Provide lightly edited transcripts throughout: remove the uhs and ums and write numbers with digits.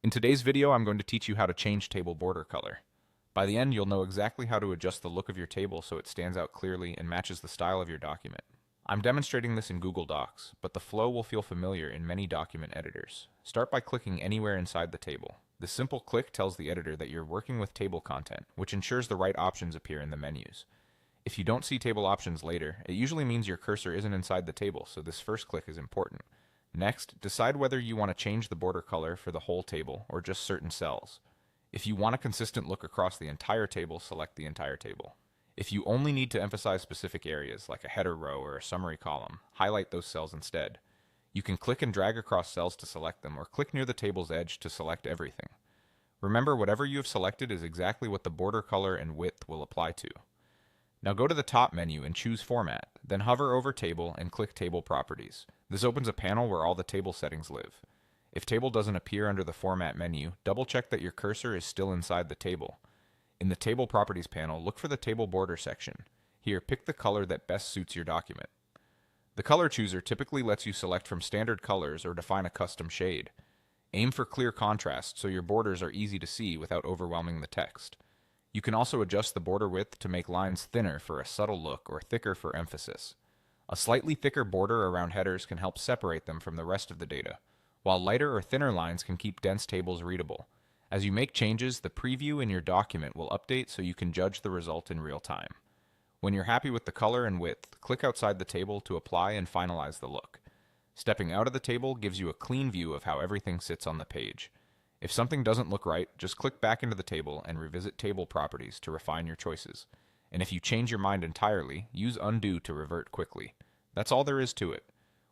In today's video, I'm going to teach you how to change table border color. By the end, you'll know exactly how to adjust the look of your table so it stands out clearly and matches the style of your document. I'm demonstrating this in Google Docs, but the flow will feel familiar in many document editors. Start by clicking anywhere inside the table. This simple click tells the editor that you're working with table content, which ensures the right options appear in the menus. If you don't see table options later, it usually means your cursor isn't inside the table, so this first click is important. Next, decide whether you want to change the border color for the whole table or just certain cells. If you want a consistent look across the entire table, select the entire table. If you only need to emphasize specific areas, like a header row or a summary column, highlight those cells instead. You can click and drag across cells to select them, or click near the table's edge to select everything. Remember, whatever you have selected is exactly what the border color and width will apply to. Now go to the top menu and choose Format, then hover over Table and click Table Properties. This opens a panel where all the table settings live. If Table doesn't appear under the Format menu, double-check that your cursor is still inside the table. In the Table Properties panel, look for the Table Border section. Here, pick the color that best suits your document. The color chooser typically lets you select from standard colors or define a custom shade. Aim for clear contrast so your borders are easy to see without overwhelming the text. You can also adjust the border width to make lines thinner for a subtle look or thicker for emphasis. A slightly thicker border around headers can help separate them from the rest of the data, while lighter or thinner lines can keep dense tables readable. As you make changes, the preview in your document will update so you can judge the result in real time. When you're happy with the color and width, click outside the table to apply and finalize the look. Stepping out of the table gives you a clean view of how everything sits on the page. If something doesn't look right, just click back into the table and revisit table properties to refine your choices. And if you change your mind entirely, use undo to revert quickly. That's all there is to it.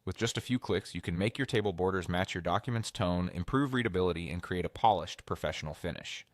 With just a few clicks, you can make your table borders match your document's tone, improve readability, and create a polished, professional finish.